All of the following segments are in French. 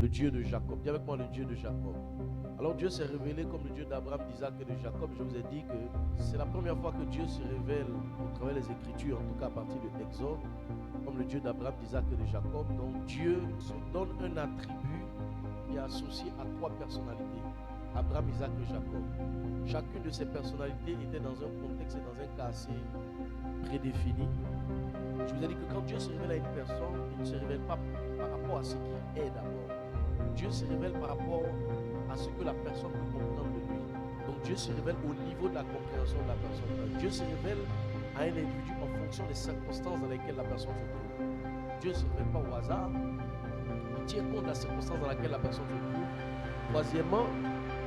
Le Dieu de Jacob. Dis avec moi le Dieu de Jacob. Alors Dieu s'est révélé comme le Dieu d'Abraham, d'Isaac et de Jacob. Je vous ai dit que c'est la première fois que Dieu se révèle au travers des Écritures, en tout cas à partir de Exode, comme le Dieu d'Abraham, d'Isaac et de Jacob. Donc Dieu se donne un attribut qui est associé à 3 personnalités. Abraham, Isaac et Jacob. Chacune de ces personnalités était dans un contexte et dans un cas assez prédéfini. Je vous ai dit que quand Dieu se révèle à une personne, il ne se révèle pas par rapport à ce qui est d'abord. Dieu se révèle par rapport à ce que la personne peut comprendre de lui. Donc Dieu se révèle au niveau de la compréhension de la personne. Dieu se révèle à un individu en fonction des circonstances dans lesquelles la personne se trouve. Dieu ne se révèle pas au hasard. Il tient compte de la circonstance dans laquelle la personne se trouve. Troisièmement,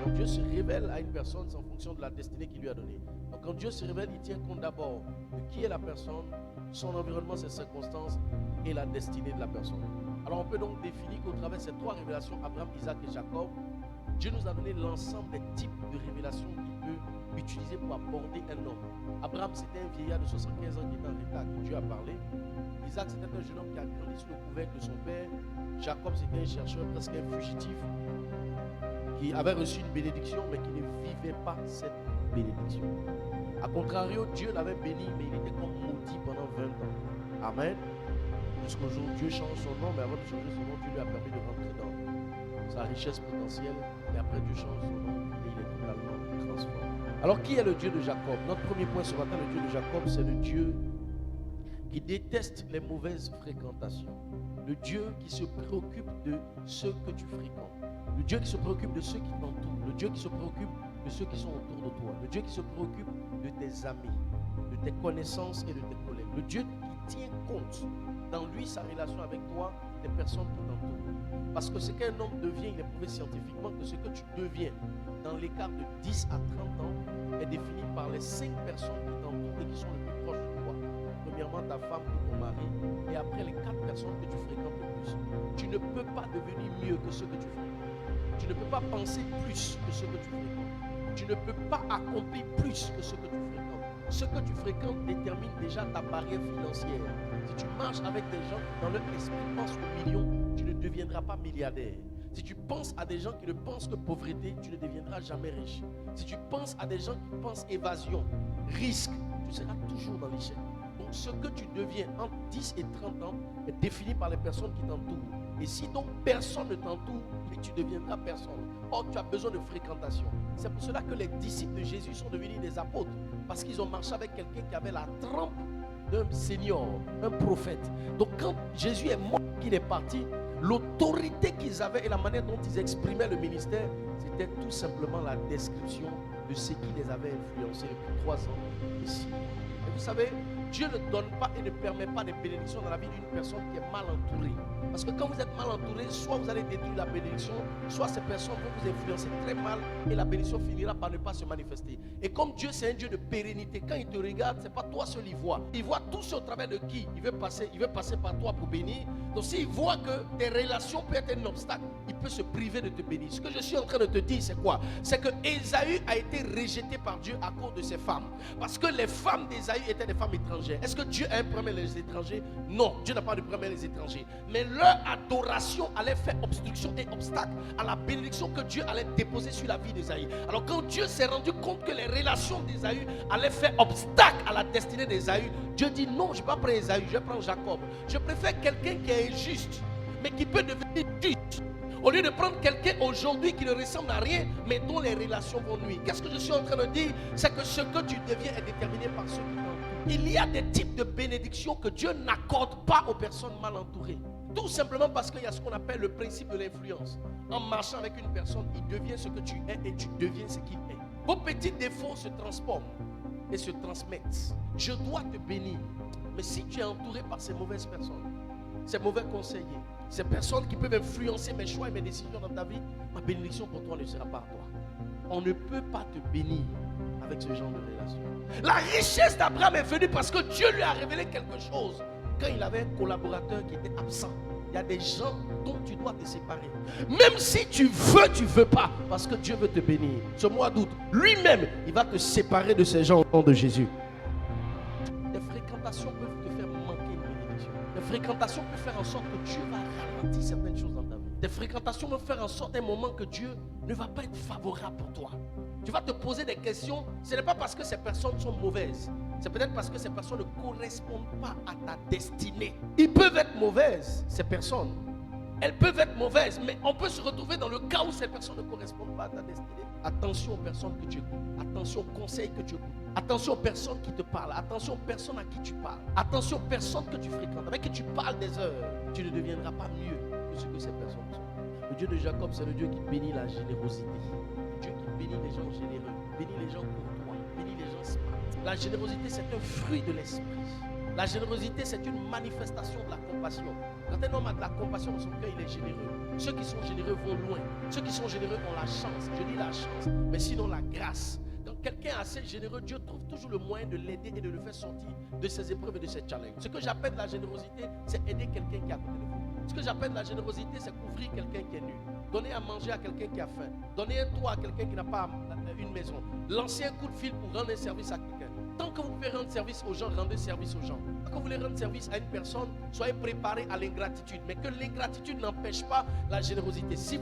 quand Dieu se révèle à une personne, c'est en fonction de la destinée qu'il lui a donnée. Donc quand Dieu se révèle, il tient compte d'abord de qui est la personne, son environnement, ses circonstances et la destinée de la personne. Alors on peut donc définir qu'au travers de ces 3 révélations, Abraham, Isaac et Jacob, Dieu nous a donné l'ensemble des types de révélations qu'il peut utiliser pour aborder un homme. Abraham, c'était un vieillard de 75 ans qui était en état, à qui Dieu a parlé. Isaac, c'était un jeune homme qui a grandi sous le couvercle de son père. Jacob, c'était un chercheur, presque un fugitif, qui avait reçu une bénédiction, mais qui ne vivait pas cette bénédiction. A contrario, Dieu l'avait béni, mais il était comme maudit pendant 20 ans. Amen. Jusqu'au jour où Dieu change son nom, mais avant de changer son nom, Dieu lui a permis de rentrer dans sa richesse potentielle. Et après, Dieu change son nom et il est totalement transformé. Alors, qui est le Dieu de Jacob? Notre premier point ce matin, le Dieu de Jacob, c'est le Dieu qui déteste les mauvaises fréquentations. Le Dieu qui se préoccupe de ceux que tu fréquentes. Le Dieu qui se préoccupe de ceux qui t'entourent. Le Dieu qui se préoccupe de ceux qui sont autour de toi. Le Dieu qui se préoccupe de tes amis, de tes connaissances et de tes collègues. Le Dieu qui tient compte dans lui, sa relation avec toi, des personnes qui t'entourent. Parce que ce qu'un homme devient, il est prouvé scientifiquement que ce que tu deviens dans l'écart de 10 à 30 ans est défini par les 5 personnes qui t'entourent et qui sont les plus proches de toi. Premièrement, ta femme ou ton mari, et après les 4 personnes que tu fréquentes le plus. Tu ne peux pas devenir mieux que ceux que tu fréquentes. Tu ne peux pas penser plus que ceux que tu fréquentes. Tu ne peux pas accomplir plus que ceux que tu fréquentes. Ce que tu fréquentes détermine déjà ta barrière financière. Si tu marches avec des gens qui dans leur esprit pensent aux millions, tu ne deviendras pas milliardaire. Si tu penses à des gens qui ne pensent que pauvreté, tu ne deviendras jamais riche. Si tu penses à des gens qui pensent évasion, risque, tu seras toujours dans l'échec. Donc ce que tu deviens entre 10 et 30 ans est défini par les personnes qui t'entourent. Et si donc personne ne t'entoure, tu deviendras personne. Or, tu as besoin de fréquentation. C'est pour cela que les disciples de Jésus sont devenus des apôtres. Parce qu'ils ont marché avec quelqu'un qui avait la trempe d'un seigneur, un prophète. Donc quand Jésus est mort, qu'il est parti, l'autorité qu'ils avaient et la manière dont ils exprimaient le ministère, c'était tout simplement la description de ce qui les avait influencés depuis 3 ans ici. Et vous savez, Dieu ne donne pas et ne permet pas de bénédictions dans la vie d'une personne qui est mal entourée. Parce que quand vous êtes mal entouré, soit vous allez détruire la bénédiction, soit ces personnes vont vous influencer très mal et la bénédiction finira par ne pas se manifester. Et comme Dieu c'est un Dieu de pérennité, quand il te regarde, ce n'est pas toi seul il voit. Il voit tout au travers de qui il veut passer par toi pour bénir. Donc s'il voit que tes relations peuvent être un obstacle, il peut se priver de te bénir. Ce que je suis en train de te dire, c'est quoi? C'est que Ésaü a été rejeté par Dieu à cause de ses femmes. Parce que les femmes d'Ésaü étaient des femmes étrangères. Est-ce que Dieu a un problème avec les étrangers? Non, Dieu n'a pas de problème avec les étrangers. Mais leur adoration allait faire obstruction et obstacle à la bénédiction que Dieu allait déposer sur la vie d'Ésaü. Alors quand Dieu s'est rendu compte que les relations d'Ésaü allaient faire obstacle à la destinée d'Ésaü, Dieu dit non, je ne vais pas prendre Ésaü, je vais prendre Jacob. Je préfère quelqu'un qui est injuste, mais qui peut devenir juste. Au lieu de prendre quelqu'un aujourd'hui qui ne ressemble à rien, mais dont les relations vont nuire. Qu'est-ce que je suis en train de dire? C'est que ce que tu deviens est déterminé par ceux qui t'entourent. Il y a des types de bénédictions que Dieu n'accorde pas aux personnes mal entourées. Tout simplement parce qu'il y a ce qu'on appelle le principe de l'influence. En marchant avec une personne, il devient ce que tu es et tu deviens ce qu'il est. Vos petits défauts se transforment et se transmettent. Je dois te bénir. Mais si tu es entouré par ces mauvaises personnes, ces mauvais conseillers, ces personnes qui peuvent influencer mes choix et mes décisions dans ta vie, ma bénédiction pour toi ne sera pas à toi. On ne peut pas te bénir avec ce genre de relation. La richesse d'Abraham est venue parce que Dieu lui a révélé quelque chose. Quand il avait un collaborateur qui était absent, il y a des gens dont tu dois te séparer. Même si tu veux pas, parce que Dieu veut te bénir. Ce mois d'août, lui-même, il va te séparer de ces gens au nom de Jésus. Les fréquentations peuvent te faire manquer une bénédiction. Les fréquentations peuvent faire en sorte que Dieu va ralentir certaines choses dans ta vie. Tes fréquentations vont faire en sorte à un moment que Dieu ne va pas être favorable pour toi. Tu vas te poser des questions. Ce n'est pas parce que ces personnes sont mauvaises. C'est peut-être parce que ces personnes ne correspondent pas à ta destinée. Ils peuvent être mauvaises, ces personnes. Elles peuvent être mauvaises, mais on peut se retrouver dans le cas où ces personnes ne correspondent pas à ta destinée. Attention aux personnes que tu écoutes. Attention aux conseils que tu écoutes. Attention aux personnes qui te parlent. Attention aux personnes à qui tu parles. Attention aux personnes que tu fréquentes, avec qui tu parles des heures. Tu ne deviendras pas mieux que ce que ces personnes sont. Le Dieu de Jacob, c'est le Dieu qui bénit la générosité. Le Dieu qui bénit les gens généreux, bénit les gens courtois, bénit les gens smart. La générosité, c'est un fruit de l'esprit. La générosité, c'est une manifestation de la compassion. Quand un homme a de la compassion dans son cœur, il est généreux. Ceux qui sont généreux vont loin. Ceux qui sont généreux ont la chance. Je dis la chance, mais sinon la grâce. Quand quelqu'un est assez généreux, Dieu trouve toujours le moyen de l'aider et de le faire sortir de ses épreuves et de ses challenges. Ce que j'appelle la générosité, c'est aider quelqu'un qui est à côté de vous. Ce que j'appelle la générosité, c'est couvrir quelqu'un qui est nu. Donner à manger à quelqu'un qui a faim. Donner un toit à quelqu'un qui n'a pas une maison. Lancer un coup de fil pour rendre un service à quelqu'un. Tant que vous pouvez rendre service aux gens, rendez service aux gens. Quand vous voulez rendre service à une personne, soyez préparés à l'ingratitude. Mais que l'ingratitude n'empêche pas la générosité. Si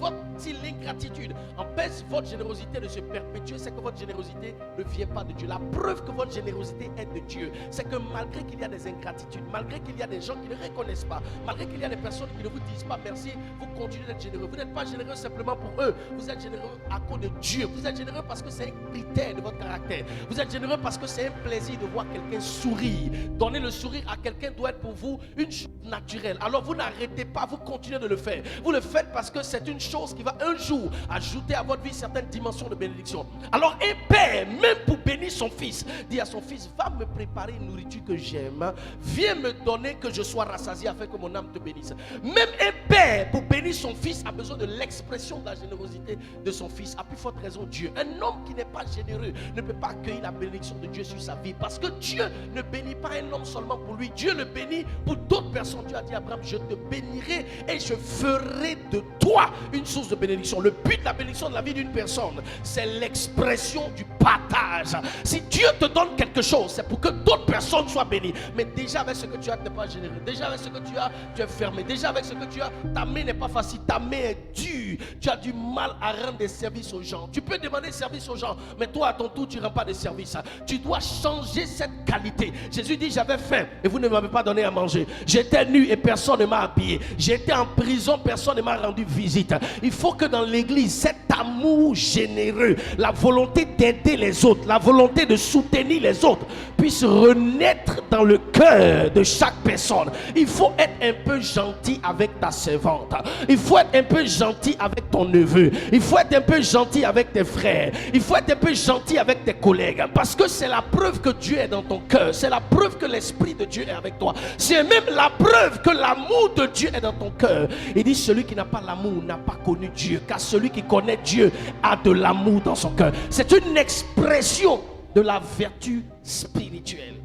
l'ingratitude empêche votre générosité de se perpétuer, c'est que votre générosité ne vient pas de Dieu. La preuve que votre générosité est de Dieu, c'est que malgré qu'il y a des ingratitudes, malgré qu'il y a des gens qui ne reconnaissent pas, malgré qu'il y a des personnes qui ne vous disent pas merci, vous continuez d'être généreux. Vous n'êtes pas généreux simplement pour eux. Vous êtes généreux à cause de Dieu. Vous êtes généreux parce que c'est un critère de votre caractère. Vous êtes généreux parce que c'est un plaisir de voir quelqu'un sourire. Donner le sourire à quelqu'un doit être pour vous une chose naturelle. Alors vous n'arrêtez pas, vous continuez de le faire. Vous le faites parce que c'est une chose qui va un jour ajouter à votre vie certaines dimensions de bénédiction. Alors un père, même pour bénir son fils, dit à son fils, va me préparer une nourriture que j'aime, viens me donner que je sois rassasié afin que mon âme te bénisse. Même un père, pour bénir son fils, a besoin de l'expression de la générosité de son fils. À plus forte raison Dieu. Un homme qui n'est pas généreux ne peut pas accueillir la bénédiction de Dieu sur sa vie. Parce que Dieu ne bénit pas un homme seulement pour lui. Dieu le bénit pour d'autres personnes. Dieu a dit à Abraham, je te bénirai et je ferai de toi une source de bénédiction. Le but de la bénédiction de la vie d'une personne, c'est l'expression du partage. Si Dieu te donne quelque chose, c'est pour que d'autres personnes soient bénies. Mais déjà avec ce que tu as, tu n'es pas généreux. Déjà avec ce que tu as, tu es fermé. Déjà avec ce que tu as, ta main n'est pas facile. Ta main est dure. Tu as du mal à rendre des services aux gens. Tu peux demander service aux gens, mais toi à ton tour, tu ne rends pas de service. Tu dois changer cette qualité. Jésus dit, j'avais faim et vous ne m'avez pas donné à manger. J'étais nu et personne ne m'a habillé. J'étais en prison, personne ne m'a rendu visite. Il faut que dans l'église, cet amour généreux, la volonté d'aider les autres, la volonté de soutenir les autres puisse renaître dans le cœur de chaque personne. Il faut être un peu gentil avec ta servante. Il faut être un peu gentil avec ton neveu. Il faut être un peu gentil avec tes frères. Il faut être un peu gentil avec tes collègues. Parce que c'est la preuve que Dieu est dans ton cœur. C'est la preuve que l'Esprit de Dieu est avec toi. C'est même la preuve que l'amour de Dieu est dans ton cœur. Il dit, celui qui n'a pas l'amour n'a pas connu Dieu. Car celui qui connaît Dieu a de l'amour dans son cœur. C'est une expression de la vertu spirituelle.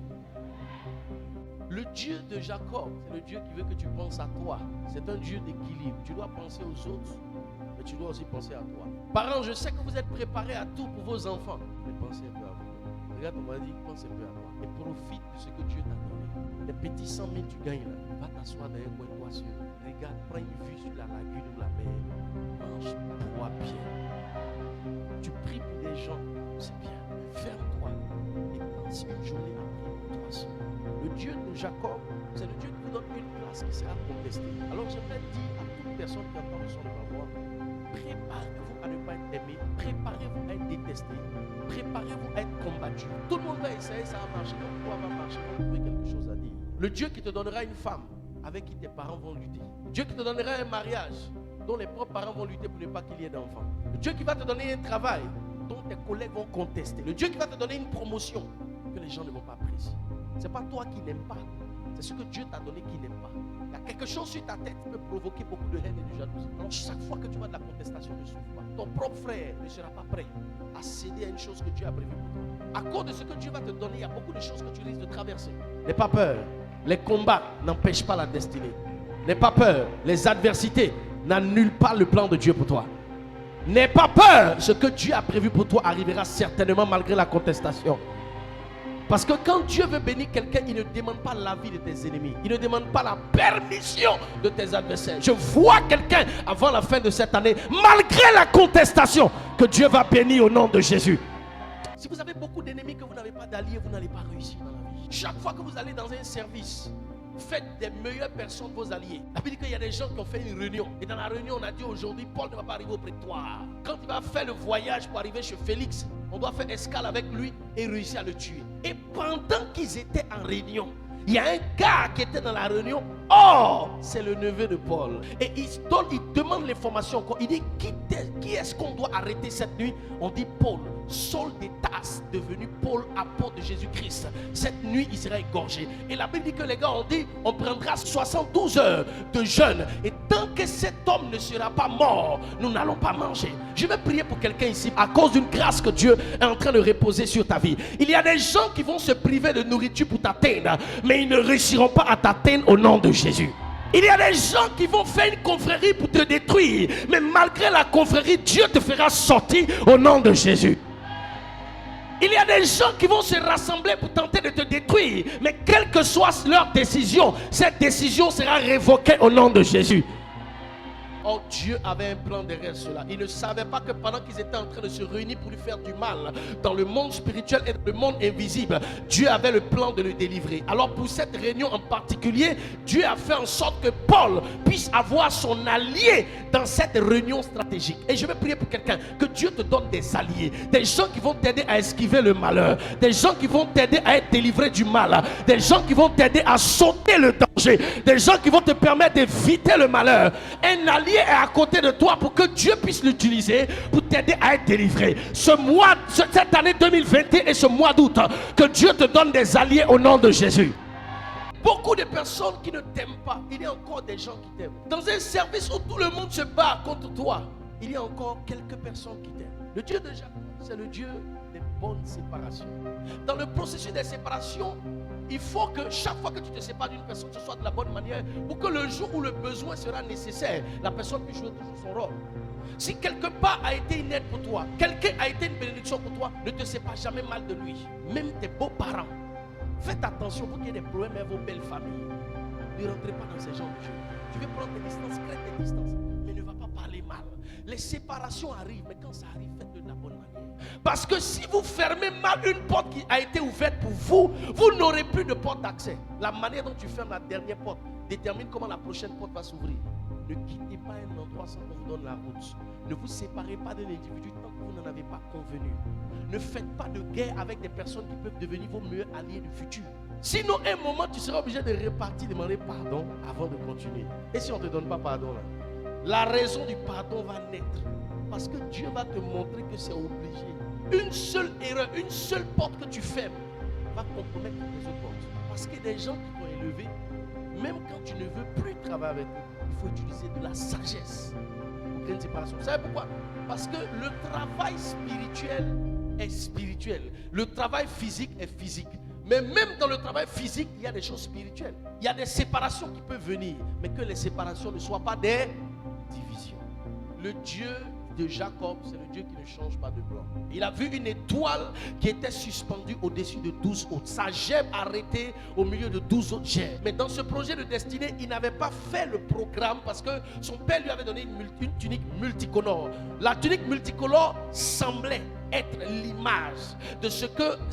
Le Dieu de Jacob, c'est le Dieu qui veut que tu penses à toi. C'est un Dieu d'équilibre. Tu dois penser aux autres, mais tu dois aussi penser à toi. Parents, je sais que vous êtes préparés à tout pour vos enfants, mais pensez un peu à vous. Regarde, on m'a dit, pense un peu à toi. Et profite de ce que Dieu t'a donné. Les petits 100 000 tu gagnes là, va t'asseoir dans un coin de toi sur. Regarde, prends une vue sur la lagune ou la mer. Mange, bois bien. Tu pries pour des gens, c'est bien. Ferme-toi et pense une journée à prier pour toi seul. Le Dieu de Jacob, c'est le Dieu qui vous donne une place qui sera contestée. Alors j'aimerais dire à toute personne qui entend le son de ma voix, préparez-vous à ne pas être aimé, préparez-vous à être détesté, préparez-vous à être combattu. Tout le monde va essayer, ça va marcher, donc toi va marcher, on va trouver quelque chose à dire. Le Dieu qui te donnera une femme avec qui tes parents vont lutter. Dieu qui te donnera un mariage dont les propres parents vont lutter pour ne pas qu'il y ait d'enfants. Le Dieu qui va te donner un travail dont tes collègues vont contester. Le Dieu qui va te donner une promotion que les gens ne vont pas apprécier. Ce n'est pas toi qui n'aimes pas, c'est ce que Dieu t'a donné qui n'aime pas. Il y a quelque chose sur ta tête qui peut provoquer beaucoup de haine et de jalousie. Donc chaque fois que tu vois de la contestation, ne souffre pas. Ton propre frère ne sera pas prêt à céder à une chose que Dieu a prévue pour toi. À cause de ce que Dieu va te donner, il y a beaucoup de choses que tu risques de traverser. N'aie pas peur. Les combats n'empêchent pas la destinée. N'aie pas peur. Les adversités n'annulent pas le plan de Dieu pour toi. N'aie pas peur. Ce que Dieu a prévu pour toi arrivera certainement malgré la contestation. Parce que quand Dieu veut bénir quelqu'un, il ne demande pas l'avis de tes ennemis. Il ne demande pas la permission de tes adversaires. Je vois quelqu'un avant la fin de cette année, malgré la contestation, que Dieu va bénir au nom de Jésus. Si vous avez beaucoup d'ennemis, que vous n'avez pas d'alliés, vous n'allez pas réussir dans la vie. Chaque fois que vous allez dans un service, faites des meilleures personnes vos alliés. La Bible dit qu'il y a des gens qui ont fait une réunion. Et dans la réunion, on a dit aujourd'hui, Paul ne va pas arriver au prétoire. Quand il va faire le voyage pour arriver chez Félix, on doit faire escale avec lui et réussir à le tuer. Et pendant qu'ils étaient en réunion, il y a un gars qui était dans la réunion. Oh, c'est le neveu de Paul. Et il demande l'information encore. Il dit, qui est-ce qu'on doit arrêter cette nuit? On dit Paul, Saul de Tarse, devenu Paul, apôtre de Jésus-Christ. Cette nuit, il sera égorgé. Et la Bible dit que les gars ont dit, on prendra 72 heures de jeûne. Et tant que cet homme ne sera pas mort, nous n'allons pas manger. Je vais prier pour quelqu'un ici, à cause d'une grâce que Dieu est en train de reposer sur ta vie. Il y a des gens qui vont se priver de nourriture pour t'atteindre, mais ils ne réussiront pas à t'atteindre au nom de Jésus. Il y a des gens qui vont faire une confrérie pour te détruire, mais malgré la confrérie, Dieu te fera sortir au nom de Jésus. Il y a des gens qui vont se rassembler pour tenter de te détruire, mais quelle que soit leur décision, cette décision sera révoquée au nom de Jésus. Oh, Dieu avait un plan derrière cela. Il ne savait pas que pendant qu'ils étaient en train de se réunir pour lui faire du mal dans le monde spirituel et dans le monde invisible, Dieu avait le plan de le délivrer. Alors pour cette réunion en particulier, Dieu a fait en sorte que Paul puisse avoir son allié dans cette réunion stratégique. Et je vais prier pour quelqu'un, que Dieu te donne des alliés, des gens qui vont t'aider à esquiver le malheur, des gens qui vont t'aider à être délivré du mal, des gens qui vont t'aider à sauter le danger, des gens qui vont te permettre d'éviter le malheur. Un allié est à côté de toi pour que Dieu puisse l'utiliser pour t'aider à être délivré. Cette année 2021 et ce mois d'août, que Dieu te donne des alliés au nom de Jésus. Beaucoup de personnes qui ne t'aiment pas, il y a encore des gens qui t'aiment. Dans un service où tout le monde se bat contre toi, il y a encore quelques personnes qui t'aiment. Le Dieu de Jacob, c'est le Dieu des bonnes séparations. Dans le processus des séparations, il faut que chaque fois que tu te sépares d'une personne, ce soit de la bonne manière, pour que le jour où le besoin sera nécessaire, la personne puisse jouer toujours son rôle. Si quelque part a été une aide pour toi, quelqu'un a été une bénédiction pour toi, ne te sépare jamais mal de lui. Même tes beaux-parents. Faites attention pour qu'il y ait des problèmes avec vos belles familles. Ne rentrez pas dans ces genres de jeux. Tu veux prendre tes distances, crée tes distances, mais ne va pas parler mal. Les séparations arrivent, mais quand ça arrive, faites-le de la bonne manière. Parce que si vous fermez mal une porte qui a été ouverte pour vous, vous n'aurez plus de porte d'accès. La manière dont tu fermes la dernière porte détermine comment la prochaine porte va s'ouvrir. Ne quittez pas un endroit sans qu'on vous donne la route. Ne vous séparez pas d'un individu tant que vous n'en avez pas convenu. Ne faites pas de guerre avec des personnes qui peuvent devenir vos meilleurs alliés du futur. Sinon, à un moment, tu seras obligé de repartir, demander pardon avant de continuer. Et si on ne te donne pas pardon là, la raison du pardon va naître. Parce que Dieu va te montrer que c'est obligé. Une seule erreur, une seule porte que tu fermes va compromettre les autres portes. Parce que des gens qui t'ont élevé, même quand tu ne veux plus travailler avec eux, il faut utiliser de la sagesse pour créer une séparation. Vous savez pourquoi? Parce que le travail spirituel est spirituel. Le travail physique est physique. Mais même dans le travail physique, il y a des choses spirituelles. Il y a des séparations qui peuvent venir, mais que les séparations ne soient pas des divisions. Le Dieu de Jacob, c'est le Dieu qui ne change pas de plan. Il a vu une étoile qui était suspendue au-dessus de 12 autres. Sa gemme arrêtée au milieu de 12 autres gemmes. Mais dans ce projet de destinée, il n'avait pas fait le programme parce que son père lui avait donné une tunique multicolore. La tunique multicolore semblait être l'image de ce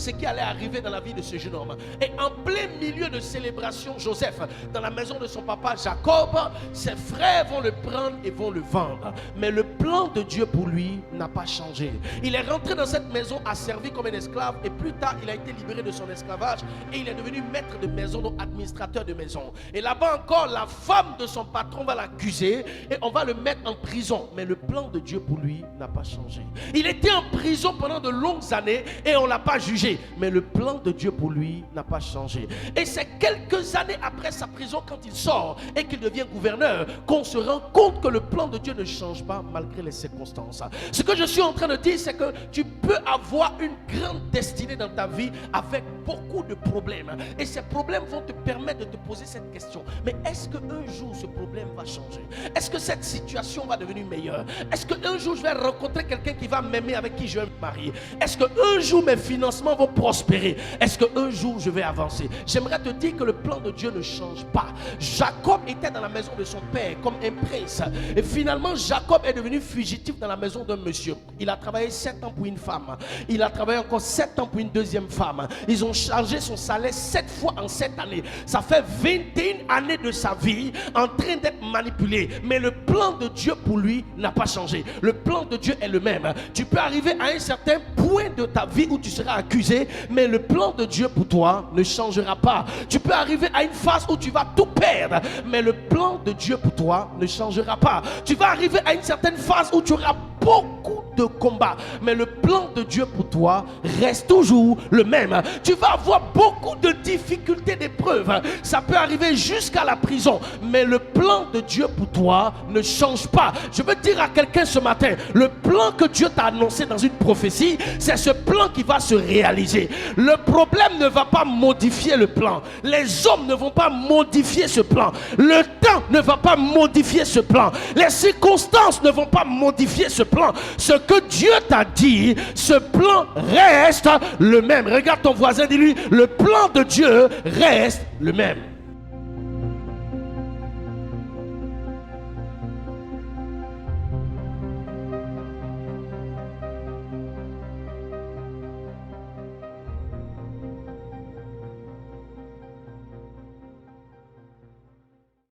qui allait arriver dans la vie de ce jeune homme. Et en plein milieu de célébration, Joseph, dans la maison de son papa Jacob, ses frères vont le prendre et vont le vendre. Mais le plan de Dieu pour lui n'a pas changé. Il est rentré dans cette maison, a servi comme un esclave, et plus tard il a été libéré de son esclavage et il est devenu maître de maison, donc administrateur de maison. Et là-bas encore, la femme de son patron va l'accuser et on va le mettre en prison. Mais le plan de Dieu pour lui n'a pas changé. Il était en prison pendant de longues années et on ne l'a pas jugé, mais le plan de Dieu pour lui n'a pas changé. Et c'est quelques années après sa prison, quand il sort et qu'il devient gouverneur, qu'on se rend compte que le plan de Dieu ne change pas malgré les circonstances. Ce que je suis en train de dire, c'est que tu peux avoir une grande destinée dans ta vie avec beaucoup de problèmes. Et ces problèmes vont te permettre de te poser cette question. Mais est-ce qu'un jour ce problème va changer? Est-ce que cette situation va devenir meilleure? Est-ce qu'un jour je vais rencontrer quelqu'un qui va m'aimer, avec qui je vais me marier? Est-ce qu'un jour mes financements vont prospérer? Est-ce qu'un jour je vais avancer? J'aimerais te dire que le plan de Dieu ne change pas. Jacob était dans la maison de son père comme un prince. Et finalement, Jacob est devenu fugitif dans la maison d'un monsieur. Il a travaillé 7 ans pour une femme. Il a travaillé encore 7 ans pour une deuxième femme. Ils ont chargé son salaire 7 fois en 7 années. Ça fait 21 années de sa vie en train d'être manipulé. Mais le plan de Dieu pour lui n'a pas changé. Le plan de Dieu est le même. Tu peux arriver à un certain point de ta vie où tu seras accusé, mais le plan de Dieu pour toi ne changera pas. Tu peux arriver à une phase où tu vas tout perdre, mais le plan de Dieu pour toi ne changera pas. Tu vas arriver à une certaine phase où tu auras beaucoup de combats, mais le plan de Dieu pour toi reste toujours le même. Tu vas avoir beaucoup de difficultés, d'épreuves. Ça peut arriver jusqu'à la prison, mais le plan de Dieu pour toi ne change pas. Je veux dire à quelqu'un ce matin, le plan que Dieu t'a annoncé dans une prophétie, c'est ce plan qui va se réaliser. Le problème ne va pas modifier le plan. Les hommes ne vont pas modifier ce plan. Le temps ne va pas modifier ce plan. Les circonstances ne vont pas modifier ce plan. Ce que Dieu t'a dit, ce plan reste le même. Regarde ton voisin, dis-lui, le plan de Dieu reste le même.